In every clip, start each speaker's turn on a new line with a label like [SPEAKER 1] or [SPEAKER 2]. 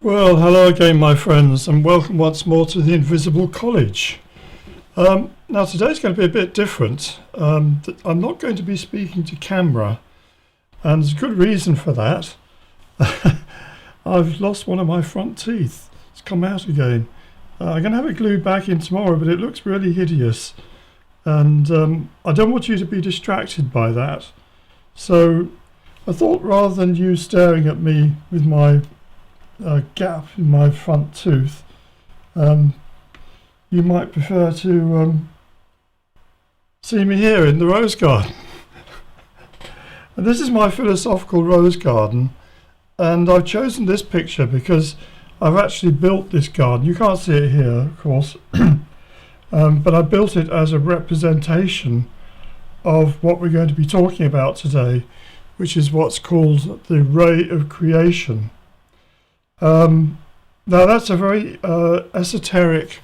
[SPEAKER 1] Well, hello again, my friends, and welcome once more to the Invisible College. Now, today's going to be a bit different. I'm not going to be speaking to camera, and there's a good reason for that. I've lost one of my front teeth. It's come out again. I'm going to have it glued back in tomorrow, but it looks really hideous, and I don't want you to be distracted by that. So I thought rather than you staring at me with my gap in my front tooth, you might prefer to see me here in the rose garden. And this is my philosophical rose garden, and I've chosen this picture because I've actually built this garden. You can't see it here, of course, but I built it as a representation of what we're going to be talking about today, which is what's called the ray of creation. Now that's a very esoteric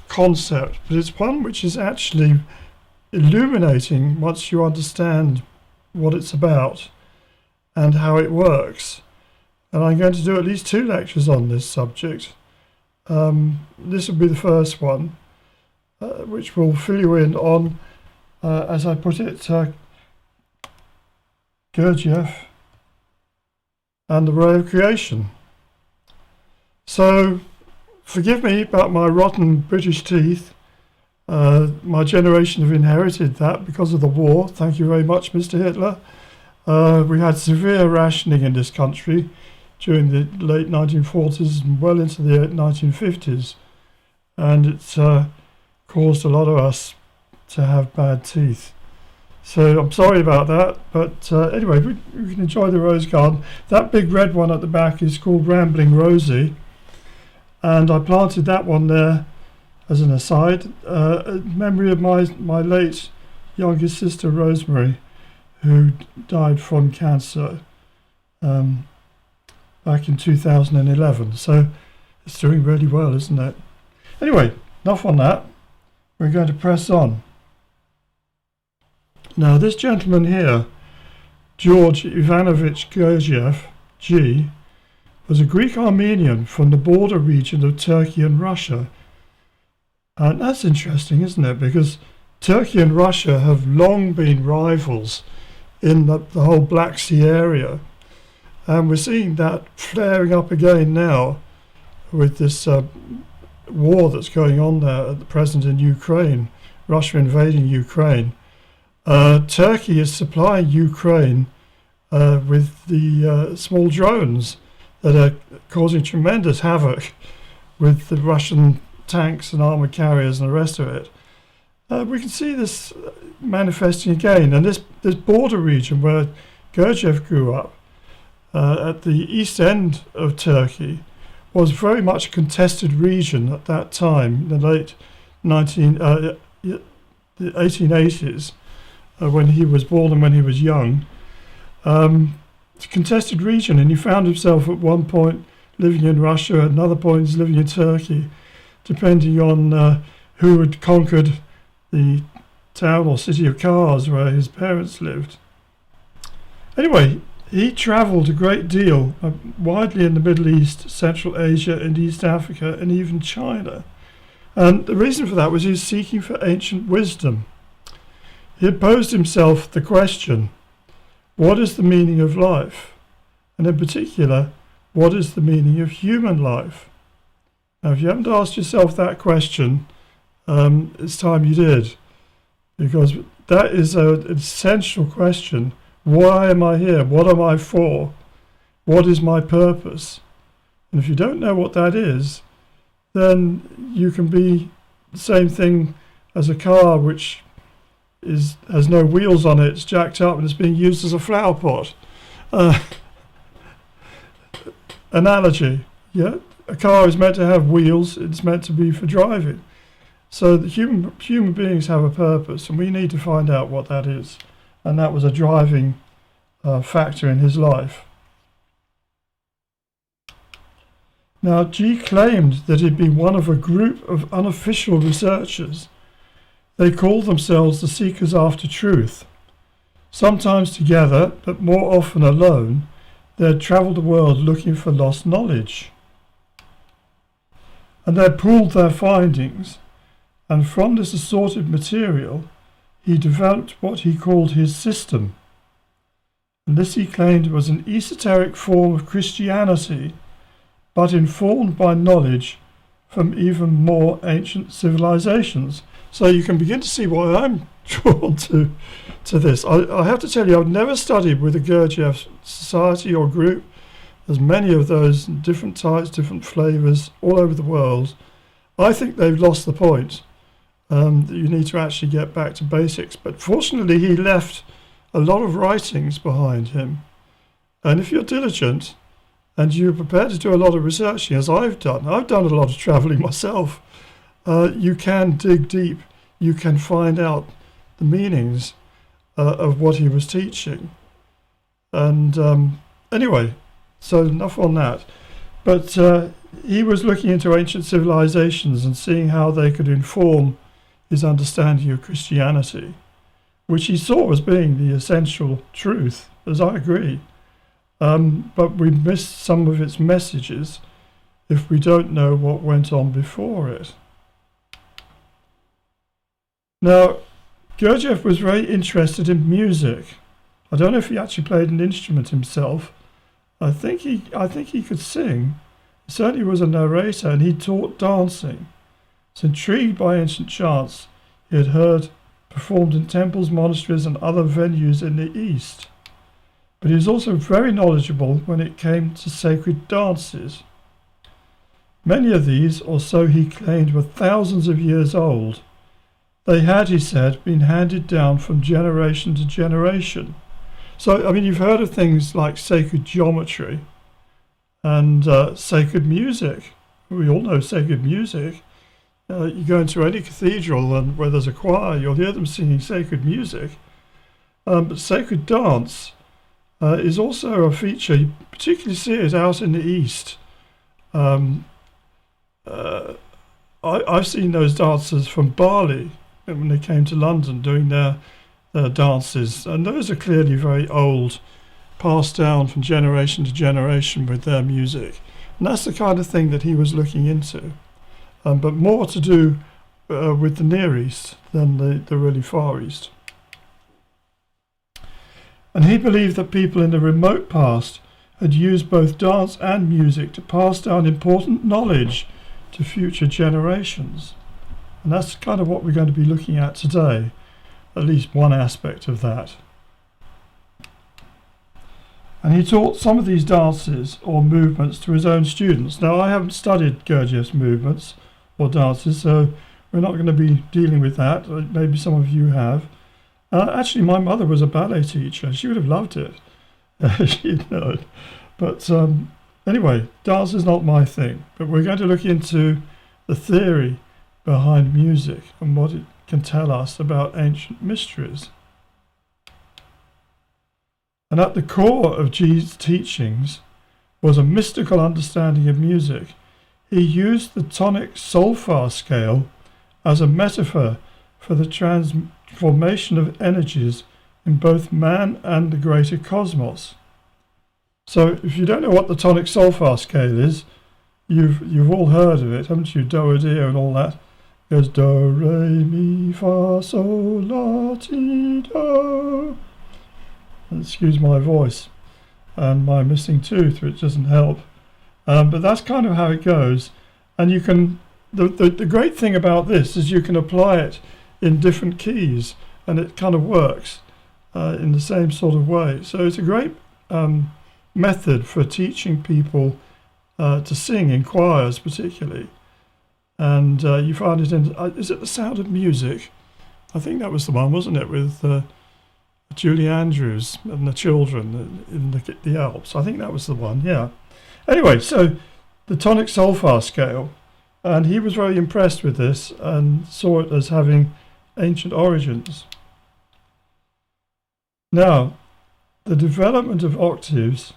[SPEAKER 1] concept, but it's one which is actually illuminating once you understand what it's about and how it works. And I'm going to do at least 2 lectures on this subject. This will be the first one, which will fill you in on, as I put it, Gurdjieff and the ray of creation. So, forgive me about my rotten British teeth. My generation have inherited that because of the war. Thank you very much, Mr. Hitler. We had severe rationing in this country during the late 1940s and well into the 1950s. And it's caused a lot of us to have bad teeth. So I'm sorry about that. But anyway, we can enjoy the rose garden. That big red one at the back is called Rambling Rosie. And I planted that one there as an aside, in memory of my late youngest sister Rosemary, who died from cancer back in 2011. So it's doing really well, isn't it? Anyway, enough on that. We're going to press on. Now, this gentleman here, George Ivanovich Gurdjieff, G, was a Greek Armenian from the border region of Turkey and Russia. And that's interesting, isn't it? Because Turkey and Russia have long been rivals in the whole Black Sea area. And we're seeing that flaring up again now with this war that's going on there at the present in Ukraine, Russia invading Ukraine. Turkey is supplying Ukraine with the small drones that are causing tremendous havoc with the Russian tanks and armoured carriers and the rest of it. We can see this manifesting again. And this border region where Gurdjieff grew up, at the east end of Turkey, was very much a contested region at that time, in the late 1880s, when he was born and when he was young. It's a contested region, and he found himself at one point living in Russia, at another point he's living in Turkey, depending on who had conquered the town or city of Kars where his parents lived. Anyway, he travelled a great deal, widely in the Middle East, Central Asia and East Africa and even China. And the reason for that was he was seeking for ancient wisdom. He had posed himself the question, what is the meaning of life? And in particular, what is the meaning of human life? Now, if you haven't asked yourself that question, it's time you did, because that is an essential question. Why am I here? What am I for? What is my purpose? And if you don't know what that is, then you can be the same thing as a car which has no wheels on it, it's jacked up and it's being used as a flower pot. Analogy, yeah? A car is meant to have wheels, it's meant to be for driving. So the human beings have a purpose, and we need to find out what that is. And that was a driving factor in his life. Now, G claimed that he'd been one of a group of unofficial researchers. They called themselves the Seekers After Truth. Sometimes together, but more often alone, they had travelled the world looking for lost knowledge. and they pooled their findings, and from this assorted material he developed what he called his system. And this he claimed was an esoteric form of Christianity, but informed by knowledge from even more ancient civilizations. So you can begin to see why I'm drawn to this. I have to tell you, I've never studied with a Gurdjieff society or group. There's many of those, different types, different flavours, all over the world. I think they've lost the point, that you need to actually get back to basics. But fortunately, he left a lot of writings behind him. And if you're diligent and you're prepared to do a lot of researching, as I've done a lot of travelling myself, you can dig deep. You can find out the meanings of what he was teaching. And anyway, so enough on that. But he was looking into ancient civilizations and seeing how they could inform his understanding of Christianity, which he saw as being the essential truth, as I agree. But we miss some of its messages if we don't know what went on before it. Now, Gurdjieff was very interested in music. I don't know if he actually played an instrument himself. I think he could sing. He certainly was a narrator, and he taught dancing. So intrigued by ancient chants he had heard performed in temples, monasteries, and other venues in the East. But he was also very knowledgeable when it came to sacred dances. Many of these, or so he claimed, were thousands of years old. They had, he said, been handed down from generation to generation. So, I mean, you've heard of things like sacred geometry and sacred music. We all know sacred music. You go into any cathedral and where there's a choir, you'll hear them singing sacred music. But sacred dance is also a feature. You particularly see it out in the East. I've seen those dancers from Bali when they came to London doing their dances, and those are clearly very old, passed down from generation to generation with their music. And that's the kind of thing that he was looking into, but more to do with the Near East than the really Far East. And he believed that people in the remote past had used both dance and music to pass down important knowledge to future generations. And that's kind of what we're going to be looking at today, at least one aspect of that. And he taught some of these dances or movements to his own students. Now, I haven't studied Gurdjieff's movements or dances, so we're not going to be dealing with that. Maybe some of you have. Actually, my mother was a ballet teacher. She would have loved it. She'd know it. But anyway, dance is not my thing. But we're going to look into the theory behind music and what it can tell us about ancient mysteries. And at the core of G's teachings was a mystical understanding of music. He used the tonic solfa scale as a metaphor for the transformation of energies in both man and the greater cosmos. So if you don't know what the tonic solfa scale is, you've all heard of it, haven't you? Do, do, and all that. It goes do, re, mi, fa, sol, la, ti, do. Excuse my voice and my missing tooth, which doesn't help. But that's kind of how it goes. And you can, the great thing about this is you can apply it in different keys, and it kind of works in the same sort of way. So it's a great method for teaching people to sing in choirs particularly. And you find it in, is it The Sound of Music? I think that was the one, wasn't it, with Julie Andrews and the children in the Alps. I think that was the one, yeah. Anyway, so the tonic solfa scale, and he was very impressed with this and saw it as having ancient origins. Now, the development of octaves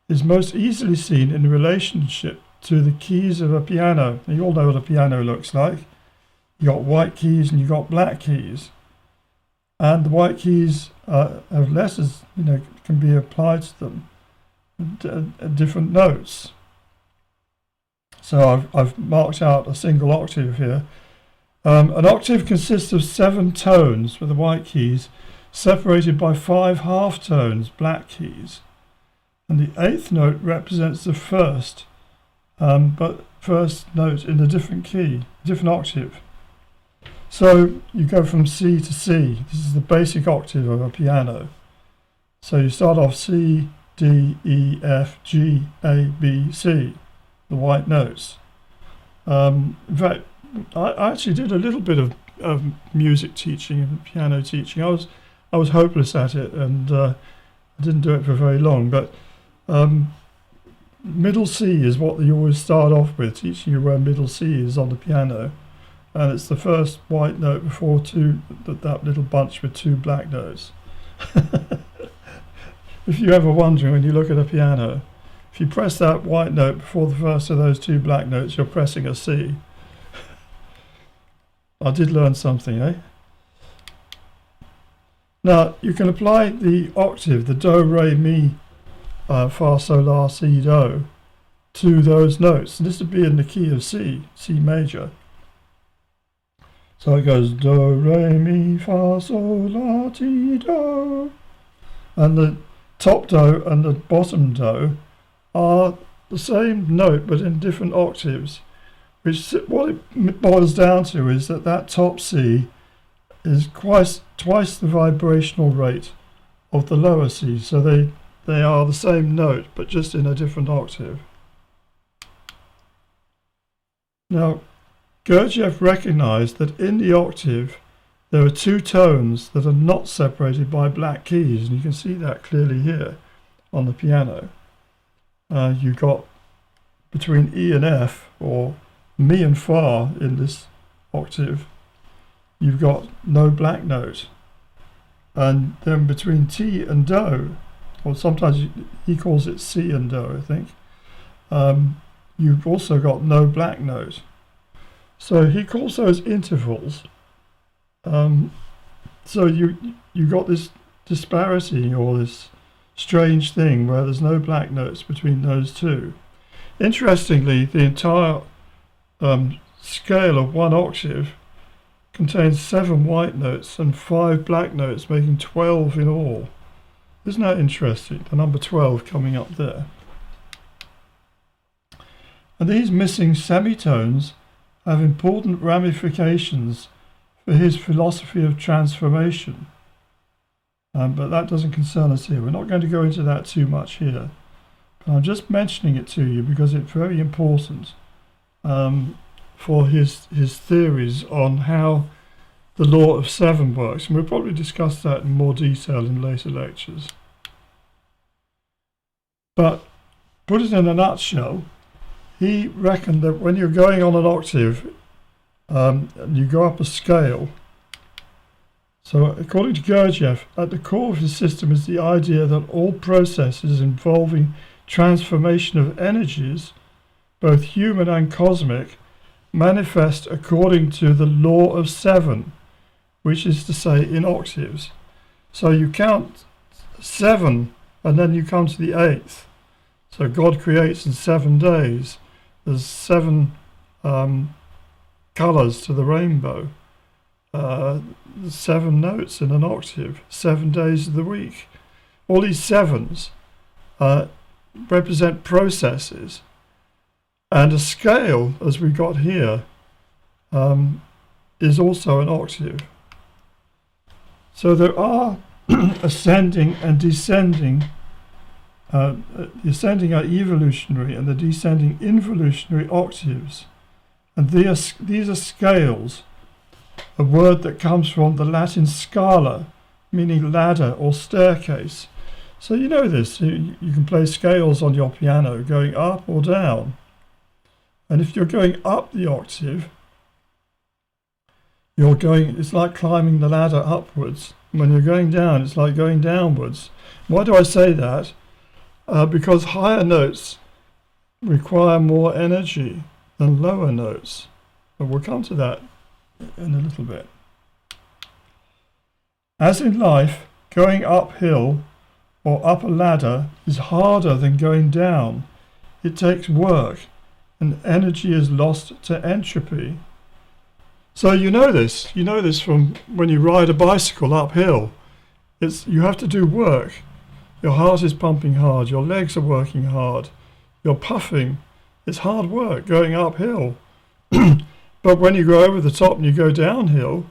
[SPEAKER 1] is most easily seen in relationship to the keys of a piano. Now, you all know what a piano looks like. You got white keys and you got black keys. And the white keys have letters, can be applied to them, different notes. So I've marked out a single octave here. An octave consists of 7 tones with the white keys, separated by 5 half tones, black keys. And the 8th note represents the first, but first note in a different key, different octave. So you go from C to C. This is the basic octave of a piano. So you start off C, D, E, F, G, A, B, C, the white notes. In fact, I actually did a little bit of music teaching and piano teaching. I was hopeless at it, and I didn't do it for very long. But middle C is what you always start off with, teaching you where middle C is on the piano, and it's the first white note before that little bunch with 2 black notes. If you're ever wondering when you look at a piano, if you press that white note before the first of those 2 black notes, you're pressing a C. I did learn something, eh? Now, you can apply the octave, the do, re, mi, fa, sol, la, si, do, to those notes. And this would be in the key of C, C major. So it goes do, re, mi, fa, sol, la, ti, do. And the top do and the bottom do are the same note but in different octaves, which what it boils down to is that top C is twice the vibrational rate of the lower C, so they are the same note but just in a different octave. Now, Gurdjieff recognized that in the octave there are 2 tones that are not separated by black keys, and you can see that clearly here on the piano. You've got between E and F, or mi and fa in this octave, you've got no black note. And then between T and do, or sometimes he calls it C and do, I think, you've also got no black note. So he calls those intervals. So you got this disparity, or this strange thing where there's no black notes between those 2. Interestingly, the entire scale of 1 octave contains 7 white notes and 5 black notes, making 12 in all. Isn't that interesting? The number 12 coming up there. And these missing semitones have important ramifications for his philosophy of transformation. But that doesn't concern us here. We're not going to go into that too much here. But I'm just mentioning it to you because it's very important for his theories on how the law of 7 works. And we'll probably discuss that in more detail in later lectures. But put it in a nutshell, he reckoned that when you're going on an octave, and you go up a scale. So according to Gurdjieff, at the core of his system is the idea that all processes involving transformation of energies, both human and cosmic, manifest according to the law of 7, which is to say in octaves. So you count 7 and then you come to the 8th. So God creates in 7 days. There's 7 colours to the rainbow, 7 notes in an octave, 7 days of the week. All these 7s represent processes, and a scale, as we got here, is also an octave. So there are ascending and descending. The ascending are evolutionary and the descending involutionary octaves. And these are scales, a word that comes from the Latin scala, meaning ladder or staircase. So you know this, you can play scales on your piano going up or down. And if you're going up the octave, it's like climbing the ladder upwards. When you're going down, it's like going downwards. Why do I say that? Because higher notes require more energy than lower notes. But we'll come to that in a little bit. As in life, going uphill or up a ladder is harder than going down. It takes work, and energy is lost to entropy. So you know this from when you ride a bicycle uphill. You have to do work. Your heart is pumping hard, your legs are working hard, you're puffing. It's hard work going uphill. But when you go over the top and you go downhill,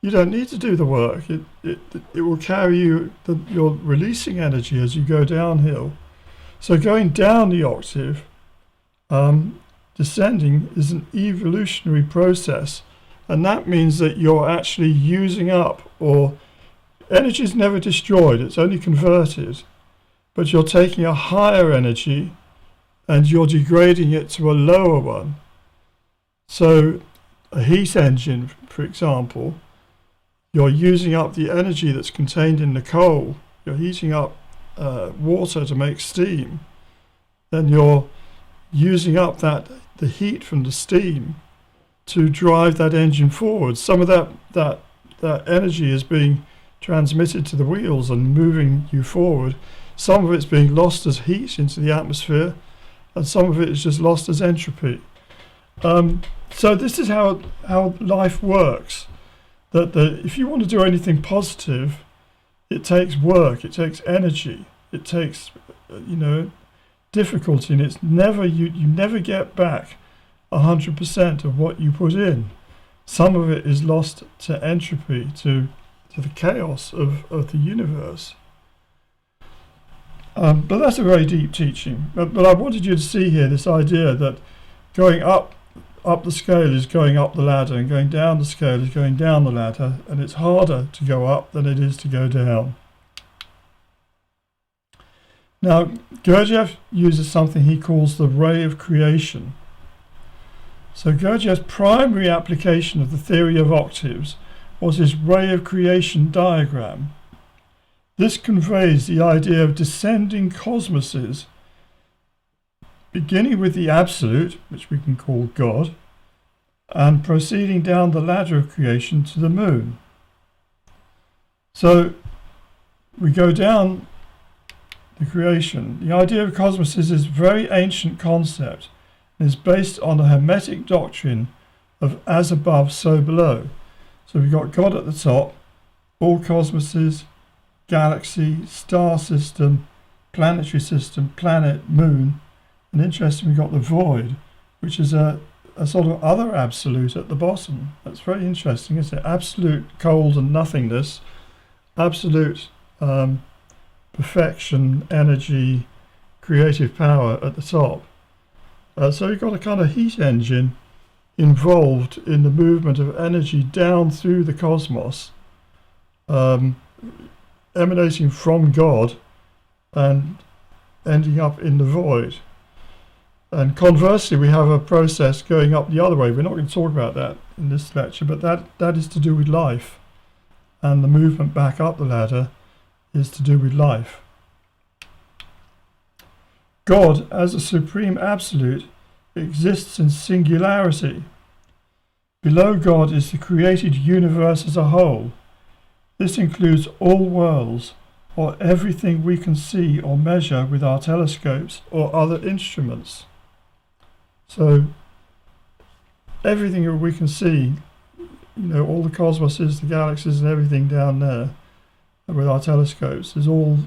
[SPEAKER 1] you don't need to do the work. It will carry you, you're releasing energy as you go downhill. So going down the octave, descending, is an evolutionary process. And that means that you're actually using up, or energy is never destroyed, it's only converted. But you're taking a higher energy and you're degrading it to a lower one. So a heat engine, for example, you're using up the energy that's contained in the coal. You're heating up water to make steam. Then you're using up the heat from the steam to drive that engine forward. Some of that energy is being transmitted to the wheels and moving you forward. Some of it's being lost as heat into the atmosphere, and some of it is just lost as entropy. So this is how life works. That if you want to do anything positive, it takes work, it takes energy, it takes difficulty, and it's never you never get back 100% of what you put in. Some of it is lost to entropy, to the chaos of the universe. But that's a very deep teaching. But I wanted you to see here this idea that going up the scale is going up the ladder, and going down the scale is going down the ladder, and it's harder to go up than it is to go down. Now, Gurdjieff uses something he calls the ray of creation. So Gurdjieff's primary application of the theory of octaves was his ray of creation diagram. This conveys the idea of descending cosmoses, beginning with the absolute, which we can call God, and proceeding down the ladder of creation to the moon. So we go down the creation. The idea of cosmoses is a very ancient concept and is based on a Hermetic doctrine of as above, so below. So we've got God at the top, all cosmoses, galaxy, star system, planetary system, planet, moon, and interesting, we've got the void, which is a sort of other absolute at the bottom. That's very interesting, isn't it? Absolute cold and nothingness, absolute perfection, energy, creative power at the top. So you've got a kind of heat engine involved in the movement of energy down through the cosmos, emanating from God and ending up in the void. And conversely, we have a process going up the other way. We're not going to talk about that in this lecture, but that is to do with life. And the movement back up the ladder is to do with life. God, as a supreme absolute, exists in singularity. Below God is the created universe as a whole. This includes all worlds, or everything we can see or measure with our telescopes or other instruments. So everything that we can see, all the cosmoses, the galaxies and everything down there with our telescopes is all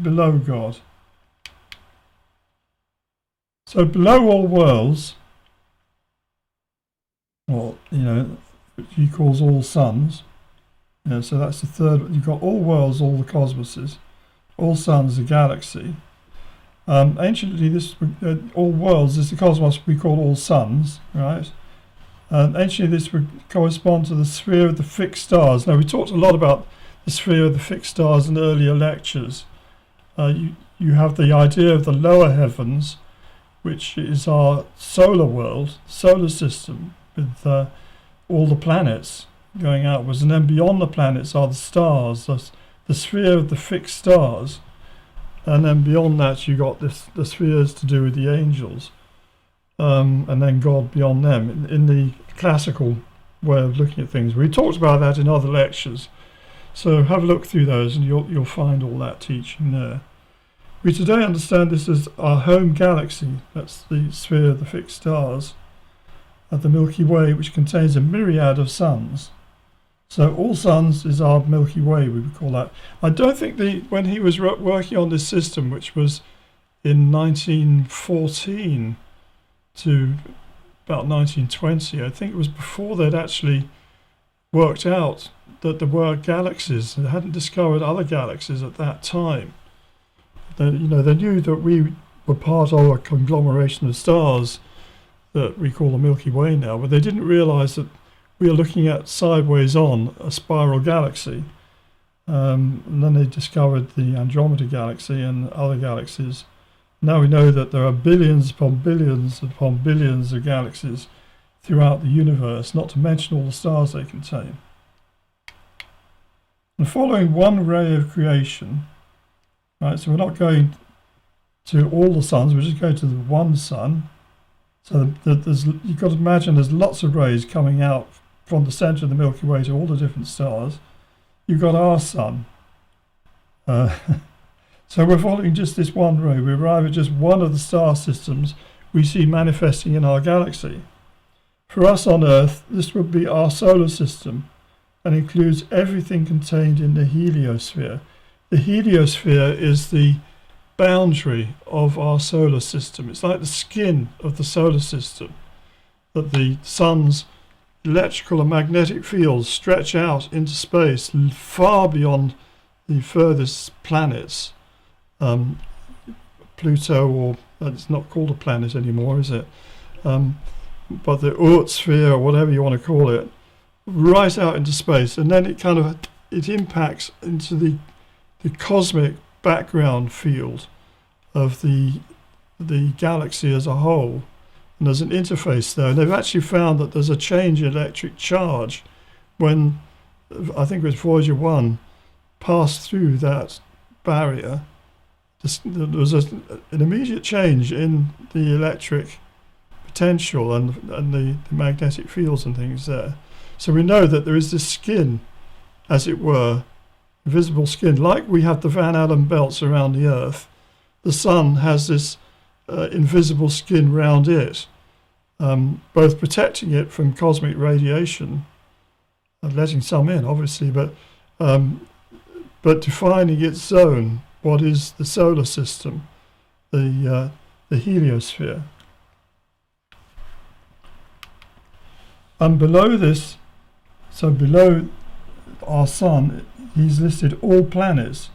[SPEAKER 1] below God. So below all worlds, or he calls all suns. So that's the third. You've got all worlds, all the cosmoses, all suns, the galaxy. Anciently, this all worlds is the cosmos we call all suns, right? Anciently, this would correspond to the sphere of the fixed stars. Now, we talked a lot about the sphere of the fixed stars in earlier lectures. You have the idea of the lower heavens, which is our solar world, solar system, with all the planets going outwards, and then beyond the planets are the stars, the sphere of the fixed stars, and then beyond that you got the spheres to do with the angels, and then God beyond them in the classical way of looking at things. We talked about that in other lectures, so have a look through those and you'll find all that teaching there. We today understand this as our home galaxy. That's the sphere of the fixed stars of the Milky Way, which contains a myriad of suns. So all suns is our Milky Way, we would call that. I don't think when he was working on this system, which was in 1914 to about 1920, I think it was before they'd actually worked out that there were galaxies. They hadn't discovered other galaxies at that time. They knew that we were part of a conglomeration of stars that we call the Milky Way now, but they didn't realize that we are looking at sideways on a spiral galaxy. And then they discovered the Andromeda galaxy and other galaxies. Now we know that there are billions upon billions upon billions of galaxies throughout the universe, not to mention all the stars they contain. And following one ray of creation, right, so we're not going to all the suns, we're just going to the one sun. So you've got to imagine there's lots of rays coming out from the centre of the Milky Way to all the different stars. You've got our sun. So we're following just this one ray. We arrive at just one of the star systems we see manifesting in our galaxy. For us on Earth, this would be our solar system and includes everything contained in the heliosphere. The heliosphere is the boundary of our solar system. It's like the skin of the solar system, that the sun's electrical and magnetic fields stretch out into space far beyond the furthest planets. Pluto, or it's not called a planet anymore, is it? But the Oort sphere, or whatever you want to call it, right out into space, and then it impacts into the cosmic background field of the galaxy as a whole. And there's an interface there. And they've actually found that there's a change in electric charge when, I think it was Voyager 1, passed through that barrier. There was an immediate change in the electric potential and the magnetic fields and things there. So we know that there is this skin, as it were, visible skin, like we have the Van Allen belts around the Earth. The sun has this invisible skin round it, both protecting it from cosmic radiation, letting some in, obviously, but defining its zone, what is the solar system, the heliosphere. And below this, so below our sun, he's listed all planets,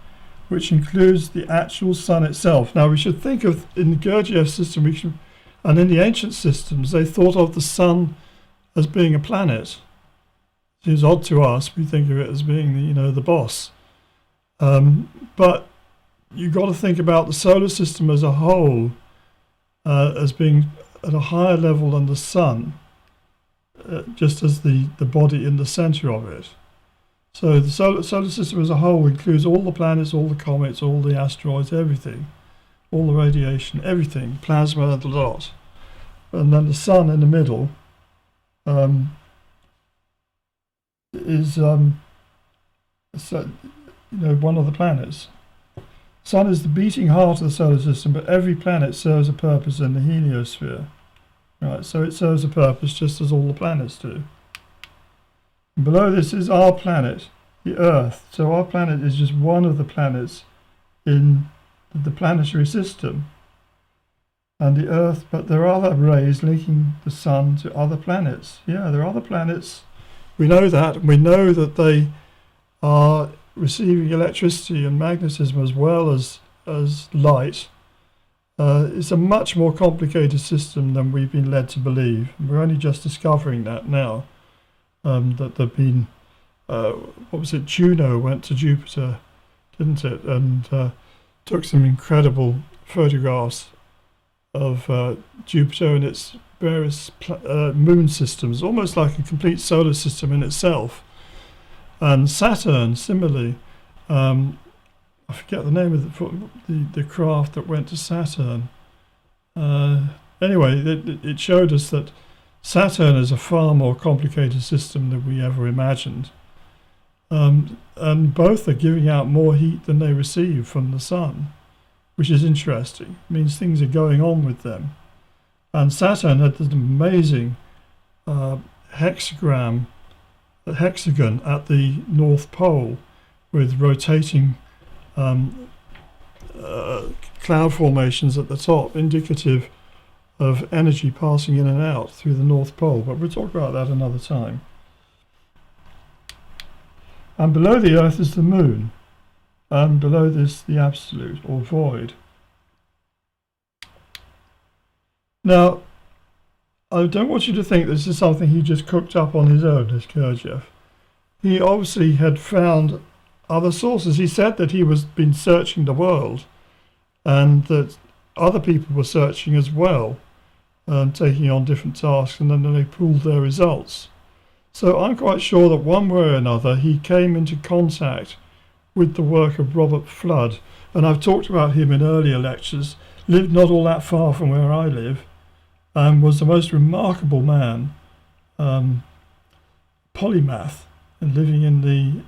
[SPEAKER 1] which includes the actual sun itself. Now we should think of, in the Gurdjieff system, and in the ancient systems, they thought of the sun as being a planet. It seems odd to us, we think of it as being the boss. But you've got to think about the solar system as a whole as being at a higher level than the sun, just as the body in the centre of it. So the solar system as a whole includes all the planets, all the comets, all the asteroids, everything, all the radiation, everything, plasma and the lot. And then the sun in the middle is one of the planets. Sun is the beating heart of the solar system, but every planet serves a purpose in the heliosphere. Right, so it serves a purpose just as all the planets do. And below this is our planet, the Earth. So our planet is just one of the planets in the planetary system. And the Earth, but there are other rays linking the sun to other planets. Yeah, there are other planets. We know that. We know that they are receiving electricity and magnetism as well as light. It's a much more complicated system than we've been led to believe. We're only just discovering that now. That there've been, Juno went to Jupiter, didn't it? And took some incredible photographs of Jupiter and its various moon systems, almost like a complete solar system in itself. And Saturn, similarly, I forget the name of the craft that went to Saturn. Anyway, it showed us that Saturn is a far more complicated system than we ever imagined. And both are giving out more heat than they receive from the sun. which is interesting. It means things are going on with them. And Saturn had this amazing hexagon at the North Pole with rotating cloud formations at the top, indicative of energy passing in and out through the North Pole. But we'll talk about that another time. And below the Earth is the Moon. And below this, the absolute, or void. Now, I don't want you to think this is something he just cooked up on his own, this Gurdjieff. He obviously had found other sources. He said that he was been searching the world, and that other people were searching as well, taking on different tasks, and then they pooled their results. So I'm quite sure that one way or another he came into contact with the work of Robert Fludd, and I've talked about him in earlier lectures. Lived not all that far from where I live, and was the most remarkable man, polymath, and living in the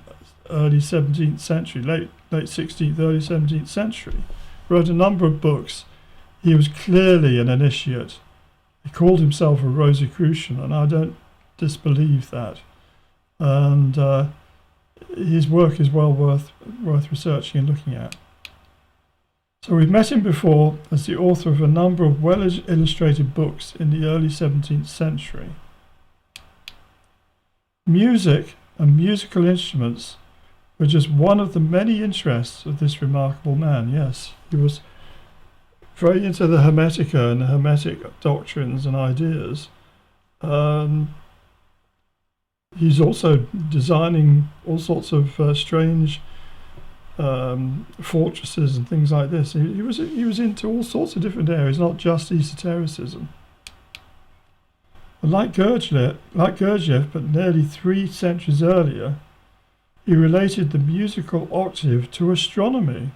[SPEAKER 1] early 17th century, late 16th, early 17th century. Wrote a number of books. He was clearly an initiate. He called himself a Rosicrucian, and I don't disbelieve that. And his work is well worth researching and looking at. So we've met him before as the author of a number of well-illustrated books in the early 17th century. Music and musical instruments were just one of the many interests of this remarkable man. Yes, he was very into the Hermetica and the Hermetic doctrines and ideas. He's also designing all sorts of strange fortresses and things like this. He was into all sorts of different areas, not just esotericism. And like Gurdjieff, but nearly 3 centuries earlier, he related the musical octave to astronomy.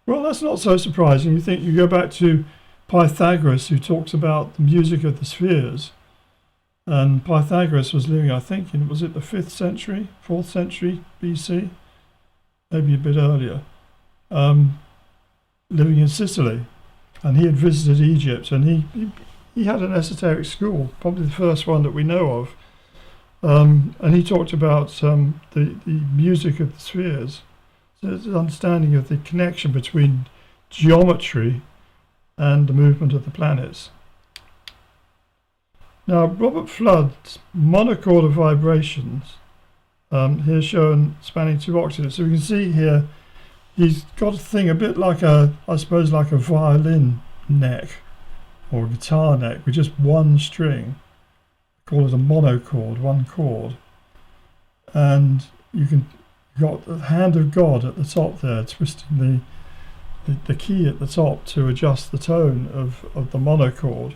[SPEAKER 1] Well, that's not so surprising. You go back to Pythagoras, who talks about the music of the spheres. And Pythagoras was living, I think, was it the 5th century, 4th century BC? Maybe a bit earlier, living in Sicily, and he had visited Egypt, and he had an esoteric school, probably the first one that we know of, and he talked about the music of the spheres, so it's an understanding of the connection between geometry and the movement of the planets. Now, Robert Fludd's monochord of vibrations, here shown spanning 2 octaves. So we can see here he's got a thing a bit like I suppose like a violin neck or a guitar neck with just one string. Call it a monochord, one chord. And you got the hand of God at the top there, twisting the key at the top to adjust the tone of the monochord.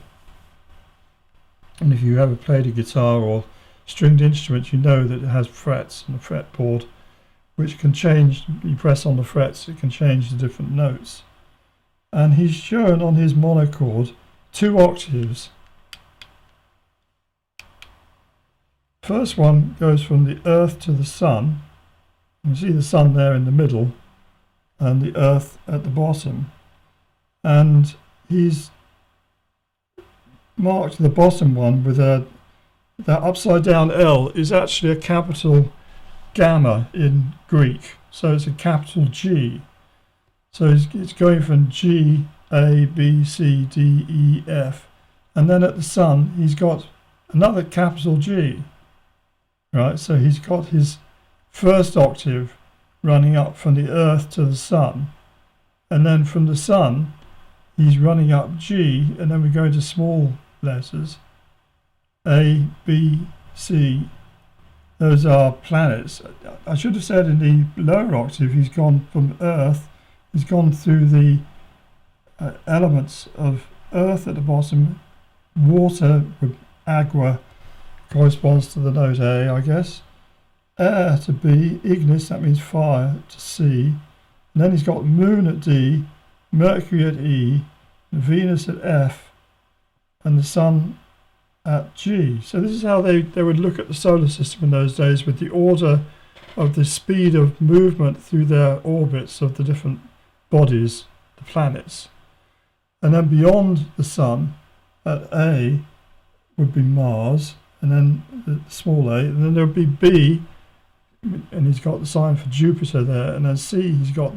[SPEAKER 1] And if you ever played a guitar or stringed instrument, you know that it has frets and a fretboard, which can change. You press on the frets, it can change the different notes. And he's shown on his monochord 2 octaves. First one goes from the Earth to the Sun. You can see the Sun there in the middle and the Earth at the bottom. And he's marked the bottom one with that upside down L is actually a capital gamma in Greek. So it's a capital G. So it's going from G, A, B, C, D, E, F. And then at the Sun, he's got another capital G. Right, so he's got his first octave running up from the Earth to the Sun. And then from the Sun, he's running up G, and then we go into small letters. A, B, C, those are planets. I should have said in the lower octave he's gone from Earth, he's gone through the elements of Earth at the bottom, water with agua corresponds to the note A, I guess, air to B, ignis, that means fire, to C, and then he's got Moon at D, Mercury at E, Venus at F, and the Sun at G. So this is how they would look at the solar system in those days, with the order of the speed of movement through their orbits of the different bodies, the planets. And then beyond the sun, at A, would be Mars, and then the small a, and then there would be B, and he's got the sign for Jupiter there, and then C, he's got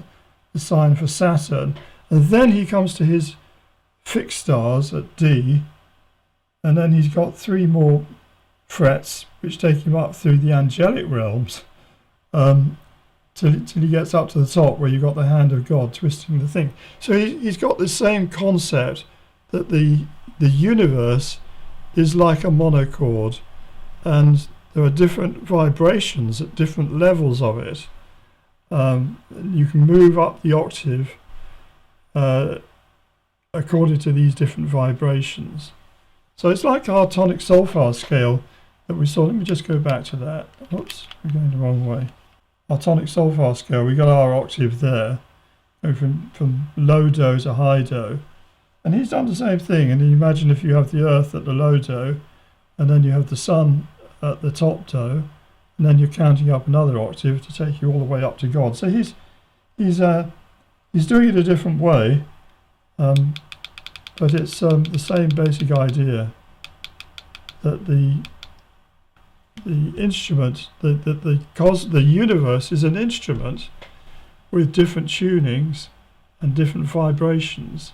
[SPEAKER 1] the sign for Saturn. And then he comes to his fixed stars at D, and then he's got 3 more frets, which take him up through the angelic realms, till he gets up to the top where you've got the hand of God twisting the thing. So he's got the same concept that the universe is like a monochord, and there are different vibrations at different levels of it. You can move up the octave according to these different vibrations. So it's like our tonic solfaing scale that we saw. Let me just go back to that. Oops, we're going the wrong way. Our tonic solfaing scale, we got our octave there, from low do to high do. And he's done the same thing. And you imagine if you have the earth at the low do, and then you have the sun at the top do, and then you're counting up another octave to take you all the way up to God. So he's doing it a different way, but it's the same basic idea that the instrument, the universe is an instrument with different tunings and different vibrations,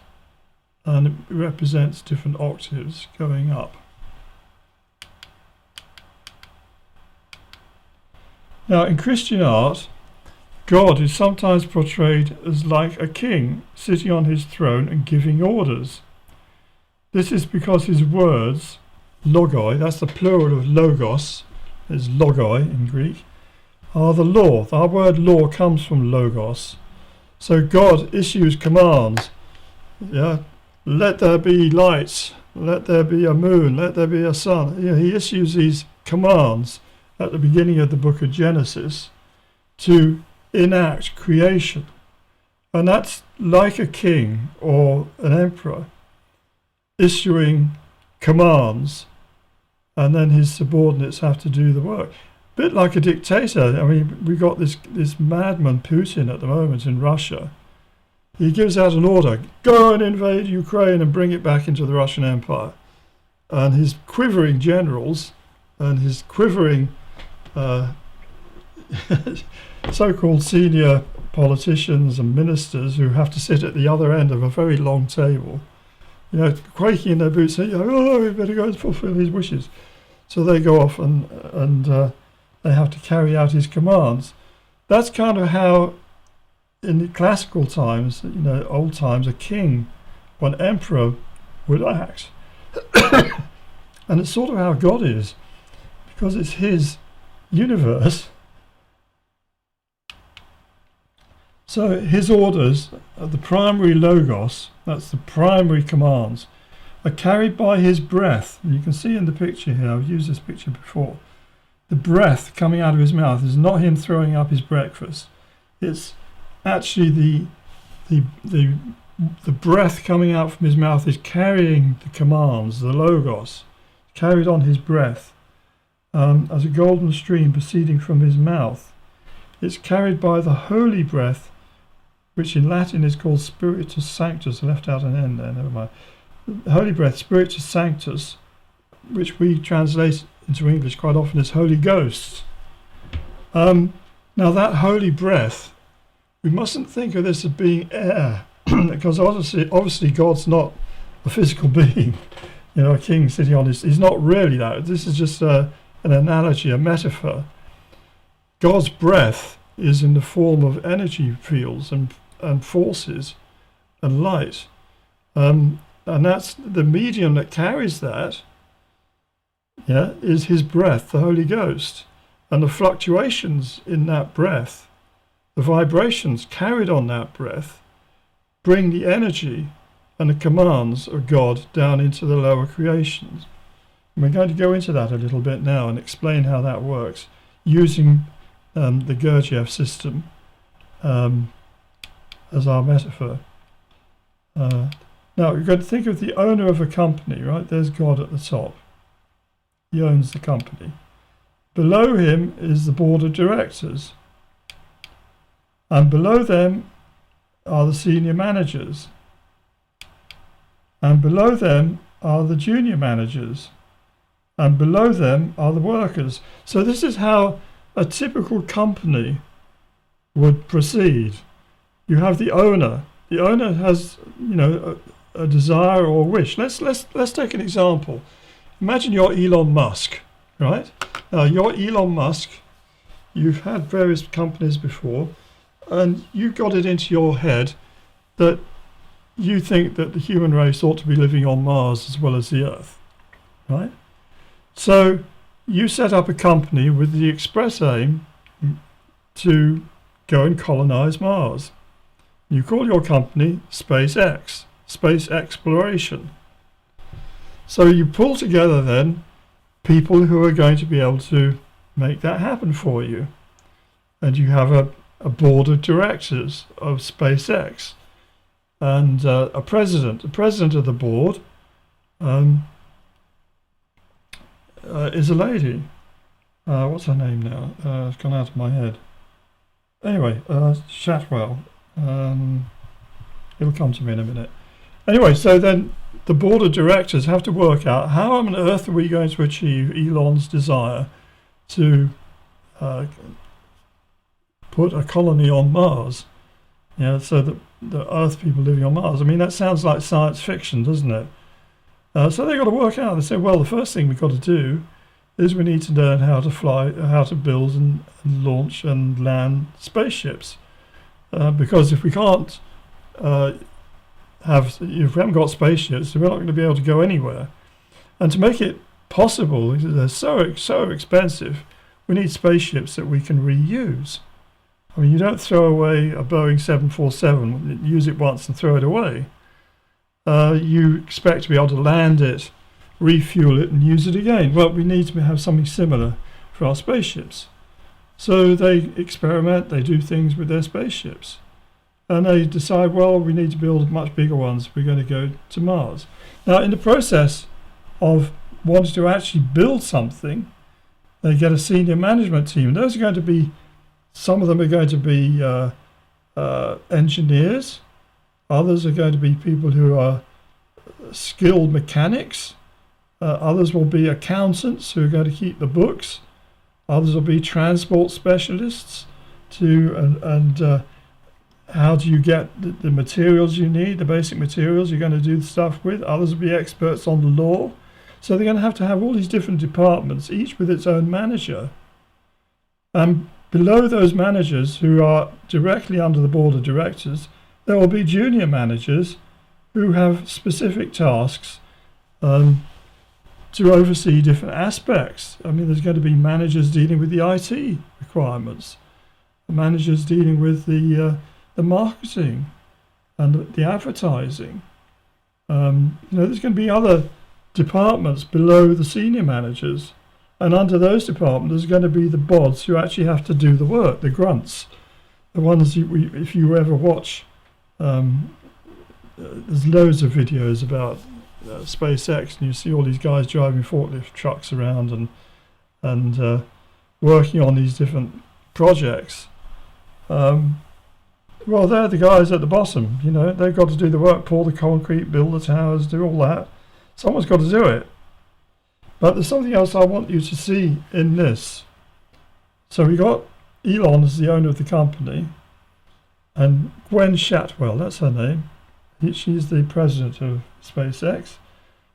[SPEAKER 1] and it represents different octaves going up. Now, in Christian art, God is sometimes portrayed as like a king sitting on his throne and giving orders. This is because his words, logoi, that's the plural of logos, is logoi in Greek, are the law. Our word law comes from logos. So God issues commands. Yeah, let there be lights, let there be a moon, let there be a sun. Yeah, he issues these commands at the beginning of the book of Genesis to enact creation. And that's like a king or an emperor issuing commands, and then his subordinates have to do the work. A bit like a dictator. I mean, we got this madman Putin at the moment in Russia. He gives out an order, go and invade Ukraine and bring it back into the Russian Empire. And his quivering generals and his quivering so-called senior politicians and ministers who have to sit at the other end of a very long table, quaking in their boots, saying, oh, we better go and fulfill his wishes. So they go off and they have to carry out his commands. That's kind of how, in the classical times, old times, a king or an emperor would act. And it's sort of how God is, because it's his universe. So his orders, the primary logos, that's the primary commands, are carried by his breath. And you can see in the picture here, I've used this picture before, the breath coming out of his mouth is not him throwing up his breakfast. It's actually the breath coming out from his mouth is carrying the commands, the logos, carried on his breath, as a golden stream proceeding from his mouth. It's carried by the holy breath, which in Latin is called Spiritus Sanctus. I left out an N there, never mind. The holy breath, Spiritus Sanctus, which we translate into English quite often as Holy Ghost. Now that holy breath, we mustn't think of this as being air, because obviously God's not a physical being. A king sitting on he's not really that. This is just an analogy, a metaphor. God's breath is in the form of energy fields and forces and light. And that's the medium that carries that, is his breath, the Holy Ghost. And the fluctuations in that breath, the vibrations carried on that breath, bring the energy and the commands of God down into the lower creations. And we're going to go into that a little bit now and explain how that works, using the Gurdjieff system as our metaphor. Now, you've got to think of the owner of a company, right? There's God at the top. He owns the company. Below him is the board of directors. And below them are the senior managers, and below them are the junior managers, and below them are the workers. So this is how a typical company would proceed. You have the owner. The owner has, a desire or a wish. Let's take an example. Imagine you're Elon Musk, right? Now you're Elon Musk. You've had various companies before, and you got it into your head that you think that the human race ought to be living on Mars as well as the Earth, right? So you set up a company with the express aim to go and colonize Mars. You call your company SpaceX, Space Exploration. So you pull together then people who are going to be able to make that happen for you. And you have a board of directors of SpaceX and a president. The president of the board is a lady. What's her name now? It's gone out of my head. Anyway, Shatwell. It'll come to me in a minute. Anyway, so then the board of directors have to work out how on earth are we going to achieve Elon's desire to put a colony on Mars. So that the Earth people living on Mars. I mean, that sounds like science fiction, doesn't it? So they've got to work out. They say, well, the first thing we've got to do is we need to learn how to fly, how to build and launch and land spaceships. Because if we can't if we haven't got spaceships, we're not going to be able to go anywhere. And to make it possible, they're so expensive, we need spaceships that we can reuse. I mean, you don't throw away a Boeing 747, use it once and throw it away. You expect to be able to land it, refuel it and use it again. Well, we need to have something similar for our spaceships. So they experiment, they do things with their spaceships. And they decide, well, we need to build much bigger ones. We're going to go to Mars. Now, in the process of wanting to actually build something, they get a senior management team. Those are going to be, some of them are going to be engineers. Others are going to be people who are skilled mechanics. Others will be accountants who are going to keep the books. Others will be transport specialists how do you get the materials you need, the basic materials you're going to do the stuff with. Others will be experts on the law. So they're going to have all these different departments, each with its own manager. And below those managers, who are directly under the board of directors, there will be junior managers who have specific tasks to oversee different aspects. I mean, there's going to be managers dealing with the IT requirements, managers dealing with the marketing and the advertising. There's going to be other departments below the senior managers, and under those departments there's going to be the bods who actually have to do the work, the grunts, the ones if you ever watch. There's loads of videos about SpaceX, and you see all these guys driving forklift trucks around and working on these different projects. Well, they're the guys at the bottom. They've got to do the work, pour the concrete, build the towers, do all that. Someone's got to do it. But there's something else I want you to see in this. So we got Elon as the owner of the company, and Gwen Shatwell, that's her name. She's the president of SpaceX.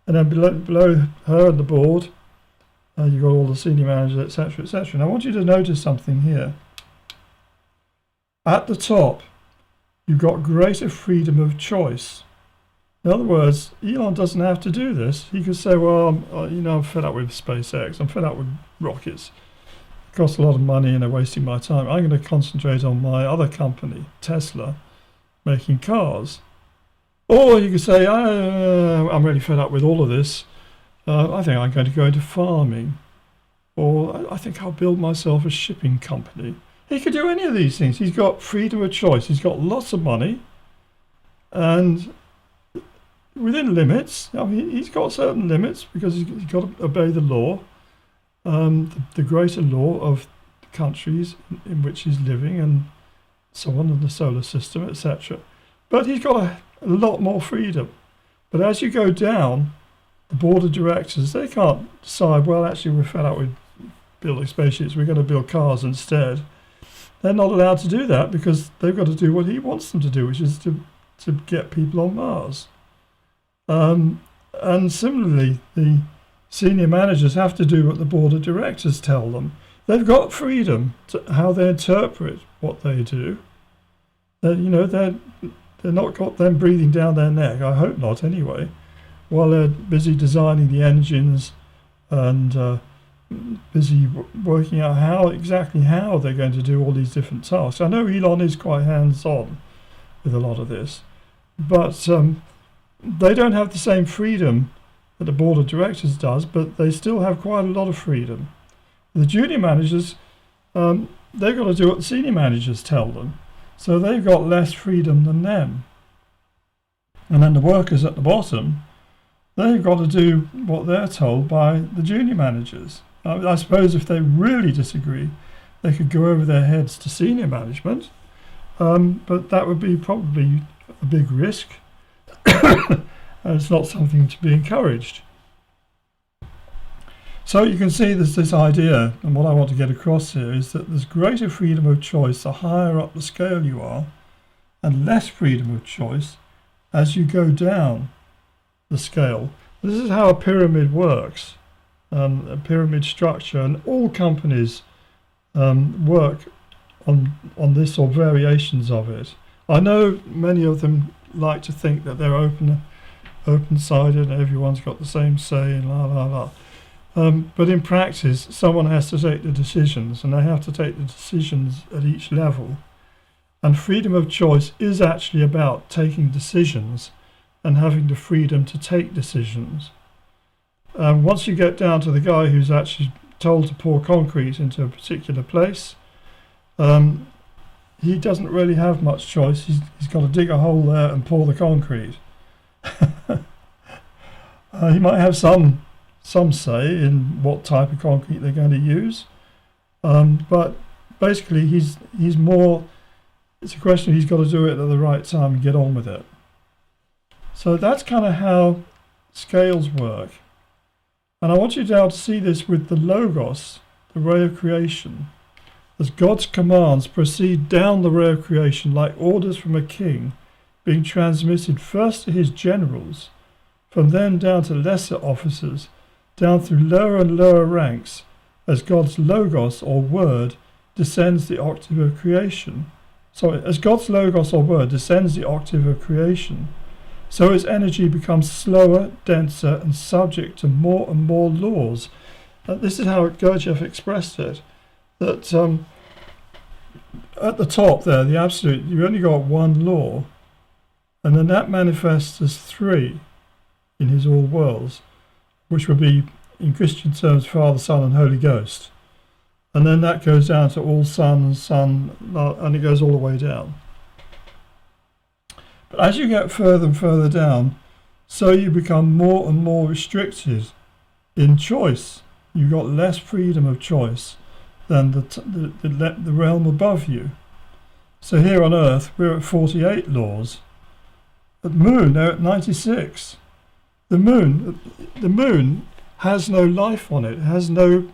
[SPEAKER 1] And then below her and the board, you've got all the senior managers, etc., etc. And I want you to notice something here. At the top, you've got greater freedom of choice. In other words, Elon doesn't have to do this. He could say, well, I'm fed up with SpaceX. I'm fed up with rockets. It costs a lot of money and they're wasting my time. I'm going to concentrate on my other company, Tesla, making cars. Or you could say, I'm really fed up with all of this. I think I'm going to go into farming. Or I think I'll build myself a shipping company. He could do any of these things. He's got freedom of choice. He's got lots of money. And within limits, he's got certain limits because he's got to obey the law, the greater law of the countries in which he's living and so on, in the solar system, etc. But he's got a lot more freedom. But as you go down, the board of directors, they can't decide, well, actually, we're fed up with building spaceships, we're going to build cars instead. They're not allowed to do that because they've got to do what he wants them to do, which is to get people on Mars. And similarly, the senior managers have to do what the board of directors tell them. They've got freedom to how they interpret what they do. They're not got them breathing down their neck. I hope not, anyway. While they're busy designing the engines and busy working out how they're going to do all these different tasks. I know Elon is quite hands-on with a lot of this, but they don't have the same freedom that the board of directors does, but they still have quite a lot of freedom. The junior managers, they've got to do what the senior managers tell them, so they've got less freedom than them. And then the workers at the bottom, they've got to do what they're told by the junior managers. I suppose if they really disagree, they could go over their heads to senior management, but that would be probably a big risk. And it's not something to be encouraged. So you can see there's this idea, and what I want to get across here is that there's greater freedom of choice the higher up the scale you are, and less freedom of choice as you go down the scale. This is how a pyramid works, a pyramid structure, and all companies work on this or variations of it. I know many of them like to think that they're open-sided and everyone's got the same say and la la la. But in practice, someone has to take the decisions, and they have to take the decisions at each level. And freedom of choice is actually about taking decisions and having the freedom to take decisions. Once you get down to the guy who's actually told to pour concrete into a particular place, he doesn't really have much choice. He's got to dig a hole there and pour the concrete. He might have some say in what type of concrete they're going to use, but basically he's more. It's a question he's got to do it at the right time and get on with it. So that's kind of how scales work. And I want you to be able to see this with the Logos, the ray of creation. As God's commands proceed down the ray of creation like orders from a king, being transmitted first to his generals, from then down to lesser officers, down through lower and lower ranks, as God's Logos or word descends the octave of creation. As God's Logos or word descends the octave of creation, so its energy becomes slower, denser, and subject to more and more laws. This is how Gurdjieff expressed it, that at the top there, the absolute, you've only got one law, and then that manifests as three in his all worlds, which would be, in Christian terms, Father, Son, and Holy Ghost. And then that goes down to all Son, and it goes all the way down. But as you get further and further down, so you become more and more restricted in choice. You've got less freedom of choice than the realm above you. So here on Earth, we're at 48 laws. At the Moon, they're at 96. The Moon has no life on it. It has no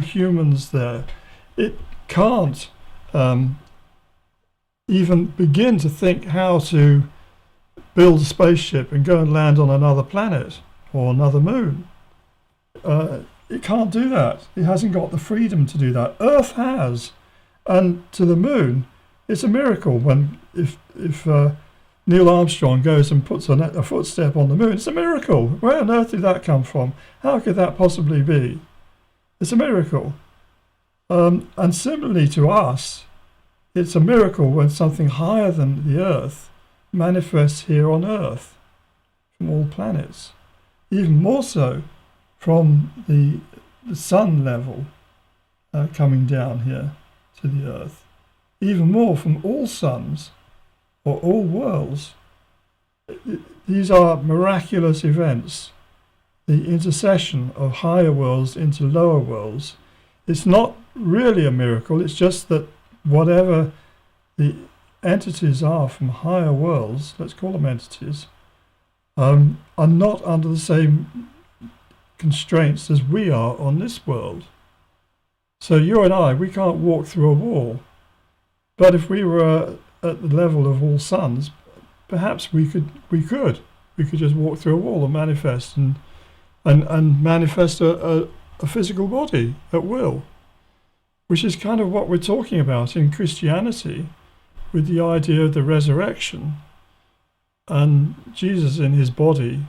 [SPEAKER 1] humans there. It can't even begin to think how to build a spaceship and go and land on another planet or another moon. It can't do that. It hasn't got the freedom to do that. Earth has, and to the Moon, it's a miracle if Neil Armstrong goes and puts a footstep on the Moon. It's a miracle. Where on earth did that come from? How could that possibly be? It's a miracle. And similarly to us, it's a miracle when something higher than the Earth manifests here on Earth from all planets. Even more so from the sun level coming down here to the Earth. Even more from all suns or all worlds. These are miraculous events. The intercession of higher worlds into lower worlds. It's not really a miracle, it's just that whatever the entities are from higher worlds, let's call them entities, are not under the same constraints as we are on this world. So you and I, we can't walk through a wall. But if we were at the level of all suns, perhaps we could just walk through a wall and manifest and manifest a physical body at will, which is kind of what we're talking about in Christianity with the idea of the resurrection. And Jesus in his body,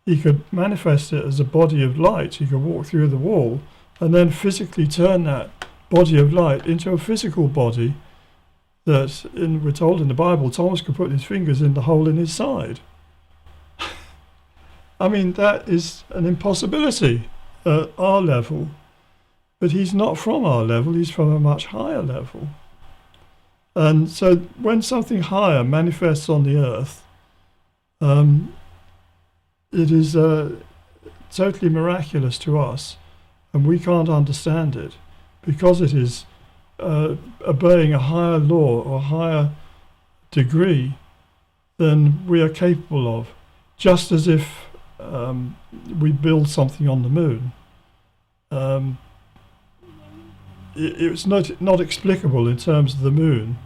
[SPEAKER 1] he could manifest it as a body of light. He could walk through the wall and then physically turn that body of light into a physical body that, we're told in the Bible, Thomas could put his fingers in the hole in his side. I mean, that is an impossibility at our level. But he's not from our level, he's from a much higher level. And so when something higher manifests on the earth, it is totally miraculous to us, and we can't understand it because it is obeying a higher law or higher degree than we are capable of, just as if we build something on the moon. It's not explicable in terms of the moon.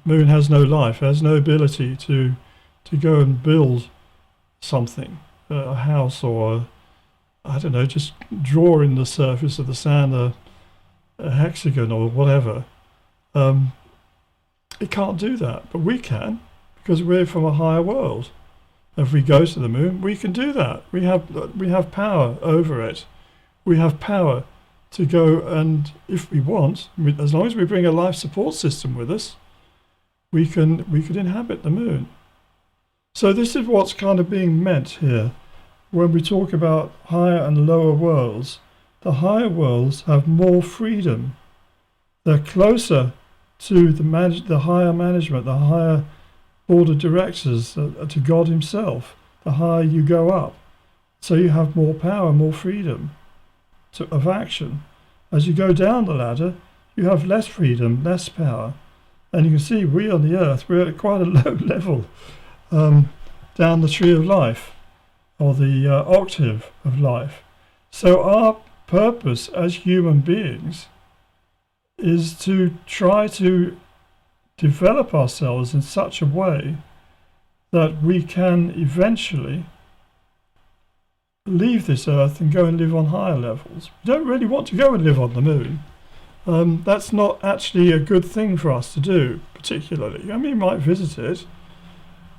[SPEAKER 1] Moon has no life, has no ability to go and build something, a house, or I don't know, just draw in the surface of the sand a hexagon or whatever. It can't do that, but we can, because we're from a higher world. If we go to the moon, we can do that. We have power over it. We have power to go, and if we want, as long as we bring a life support system with us, we could inhabit the moon. So this is what's kind of being meant here when we talk about higher and lower worlds. The higher worlds have more freedom. They're closer to the higher management, the higher board of directors, to God himself. The higher you go up, so you have more power, more freedom of action. As you go down the ladder, you have less freedom, less power. And you can see we on the earth, we're at quite a low level down the tree of life, or the octave of life. So our purpose as human beings is to try to develop ourselves in such a way that we can eventually leave this earth and go and live on higher levels. We don't really want to go and live on the moon. That's not actually a good thing for us to do, particularly. I mean, you might visit it,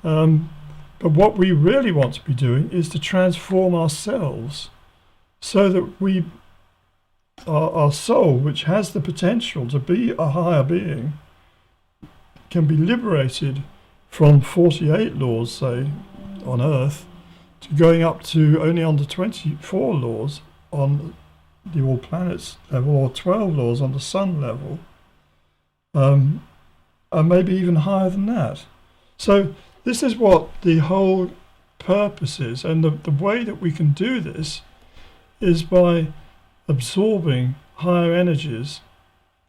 [SPEAKER 1] but what we really want to be doing is to transform ourselves so that our soul, which has the potential to be a higher being, can be liberated from 48 laws, say, on Earth, to going up to only under 24 laws on the all planets level, or 12 laws on the sun level, and maybe even higher than that. So this is what the whole purpose is, and the way that we can do this is by absorbing higher energies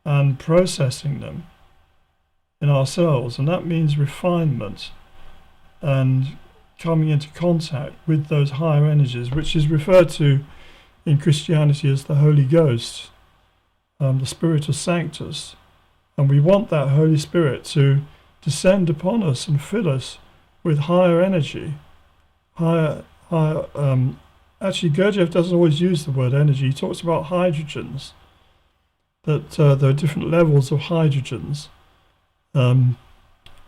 [SPEAKER 1] and processing them in ourselves, and that means refinement and coming into contact with those higher energies, which is referred to in Christianity as the Holy Ghost, the Spiritus Sanctus. And we want that Holy Spirit to descend upon us and fill us with higher energy. Actually, Gurdjieff doesn't always use the word energy. He talks about hydrogens, that there are different levels of hydrogens. I'm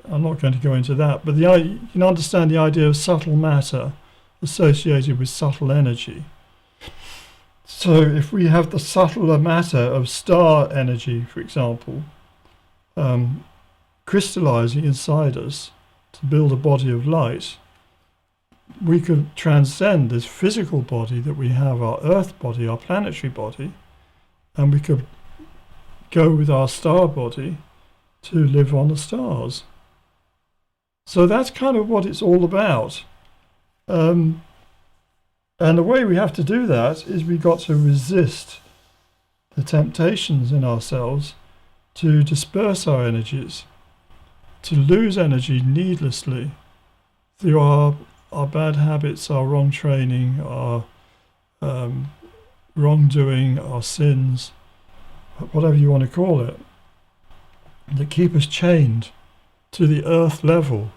[SPEAKER 1] not going to go into that, but you can understand the idea of subtle matter associated with subtle energy. So if we have the subtler matter of star energy, for example, crystallizing inside us to build a body of light, we could transcend this physical body that we have, our earth body, our planetary body, and we could go with our star body to live on the stars. So that's kind of what it's all about. And the way we have to do that is we've got to resist the temptations in ourselves to disperse our energies to lose energy needlessly through our bad habits, our wrong training, our wrongdoing, our sins, whatever you want to call it, that keep us chained to the earth level.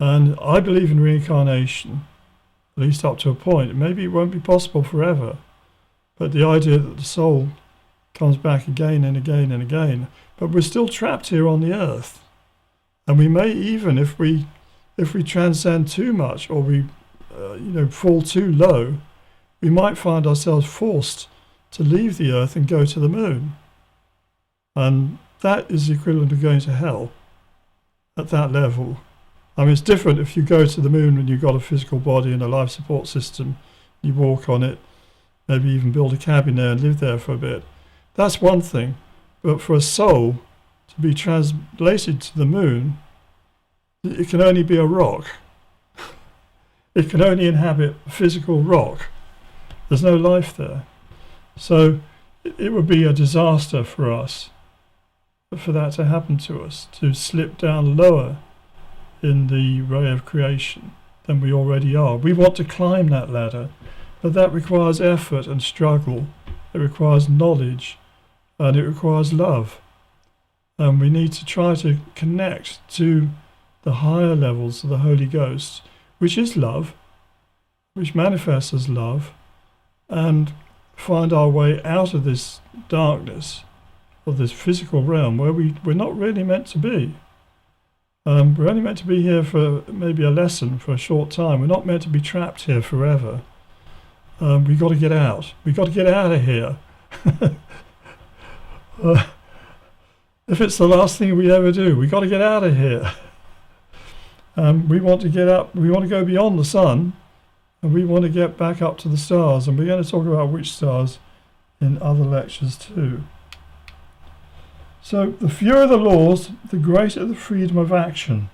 [SPEAKER 1] And I believe in reincarnation, at least up to a point. Maybe it won't be possible forever, but the idea that the soul comes back again and again and again, but we're still trapped here on the earth. And we may even, if we transcend too much, or we fall too low, we might find ourselves forced to leave the earth and go to the moon. And that is the equivalent of going to hell at that level. I mean, it's different if you go to the moon when you've got a physical body and a life support system, you walk on it, maybe even build a cabin there and live there for a bit. That's one thing. But for a soul to be translated to the moon, it can only be a rock. It can only inhabit a physical rock. There's no life there. So it would be a disaster for us, for that to happen to us, to slip down lower in the ray of creation than we already are. We want to climb that ladder, but that requires effort and struggle. It requires knowledge, and it requires love. And we need to try to connect to the higher levels of the Holy Ghost, which is love, which manifests as love, and find our way out of this darkness of this physical realm where we're not really meant to be. We're only meant to be here for maybe a lesson for a short time. We're not meant to be trapped here forever. We've got to get out. We've got to get out of here. If it's the last thing we ever do, we've got to get out of here. We want to get up. We want to go beyond the sun, and we want to get back up to the stars. And we're going to talk about which stars in other lectures too. So the fewer the laws, the greater the freedom of action.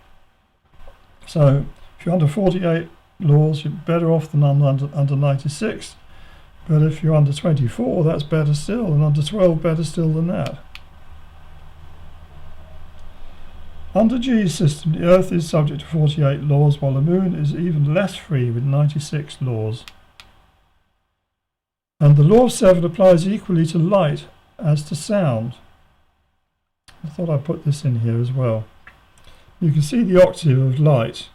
[SPEAKER 1] So if you're under 48 laws, you're better off than under 96. But if you're under 24, that's better still, and under 12, better still than that. Under G's system, the Earth is subject to 48 laws, while the Moon is even less free with 96 laws. And the law of 7 applies equally to light as to sound. I thought I'd put this in here as well. You can see the octave of light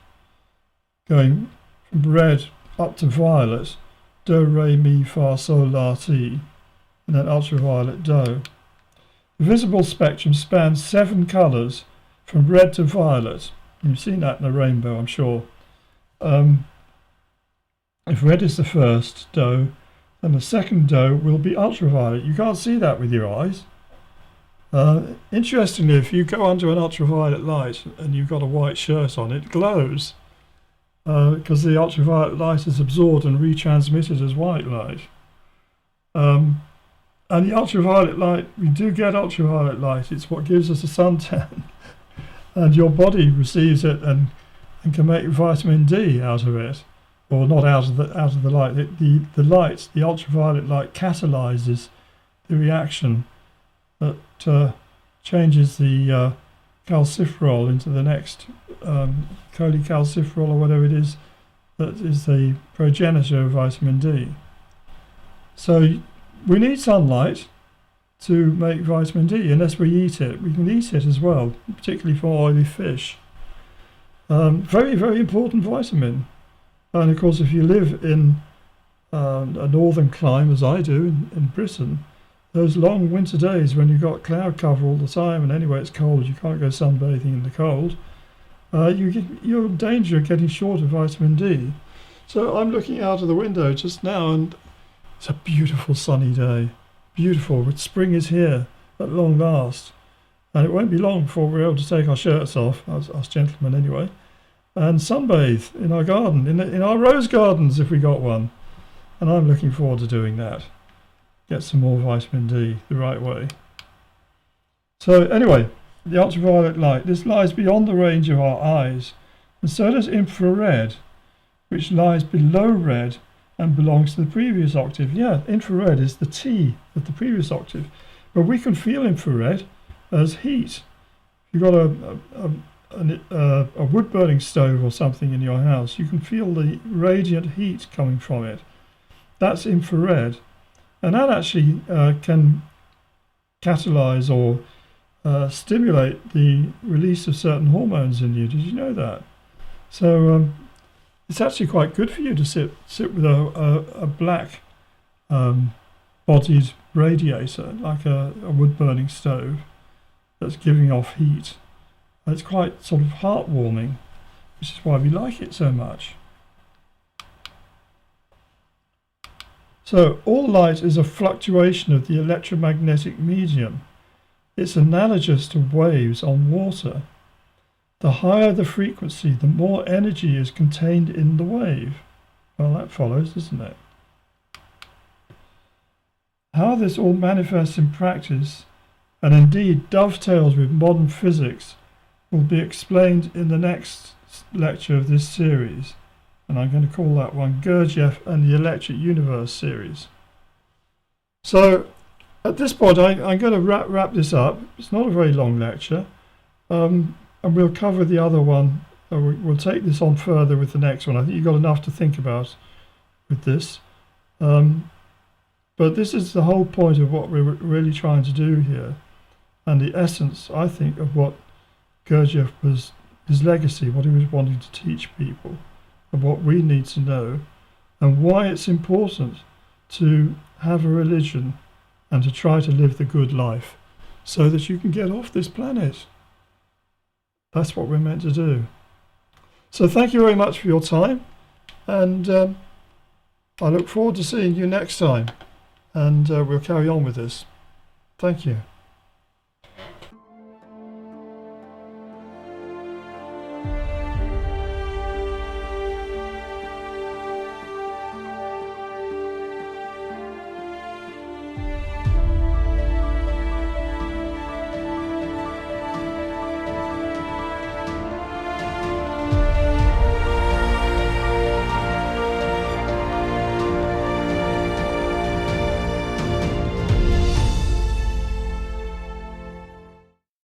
[SPEAKER 1] going from red up to violet, do, re, mi, fa, sol, la, ti, and then ultraviolet do. The visible spectrum spans 7 colours from red to violet. You've seen that in the rainbow, I'm sure. If red is the first do, then the second do will be ultraviolet. You can't see that with your eyes. Interestingly, if you go under an ultraviolet light and you've got a white shirt on, it glows because the ultraviolet light is absorbed and retransmitted as white light. And the ultraviolet light, we do get ultraviolet light. It's what gives us a suntan. And your body receives it and can make vitamin D out of it, or not out of the light. The light, the ultraviolet light, catalyzes the reaction that changes the calciferol into the next cholecalciferol or whatever it is, that is the progenitor of vitamin D. So we need sunlight to make vitamin D, unless we eat it. We can eat it as well, particularly for oily fish. Very, very important vitamin. And of course, if you live in a northern climate, as I do in Britain, those long winter days when you've got cloud cover all the time, and anyway it's cold, you can't go sunbathing in the cold, you're in danger of getting short of vitamin D. So I'm looking out of the window just now, and it's a beautiful sunny day. Beautiful. Spring is here at long last, and it won't be long before we're able to take our shirts off, us gentlemen anyway, and sunbathe in our garden, in our rose gardens if we got one. And I'm looking forward to doing that. Get some more vitamin D the right way. So anyway, the ultraviolet light, this lies beyond the range of our eyes, and so does infrared, which lies below red and belongs to the previous octave. Yeah, infrared is the T of the previous octave, but we can feel infrared as heat you've got a wood burning stove or something in your house, you can feel the radiant heat coming from it. That's infrared, and that actually can catalyze or stimulate the release of certain hormones in you. Did you know that? So it's actually quite good for you to sit with a black bodied radiator, like a wood burning stove that's giving off heat. It's quite sort of heartwarming, which is why we like it so much. So all light is a fluctuation of the electromagnetic medium. It's analogous to waves on water. The higher the frequency, the more energy is contained in the wave. Well, that follows, doesn't it? How this all manifests in practice, and indeed dovetails with modern physics, will be explained in the next lecture of this series, and I'm going to call that one Gurdjieff and the Electric Universe series. So at this point I'm going to wrap this up. It's not a very long lecture, and we'll cover the other one. We'll take this on further with the next one. I think you've got enough to think about with this. But this is the whole point of what we're really trying to do here, and the essence, I think, of what Gurdjieff was, his legacy, what he was wanting to teach people, and what we need to know, and why it's important to have a religion and to try to live the good life so that you can get off this planet. That's what we're meant to do. So thank you very much for your time, and I look forward to seeing you next time, and we'll carry on with this. Thank you.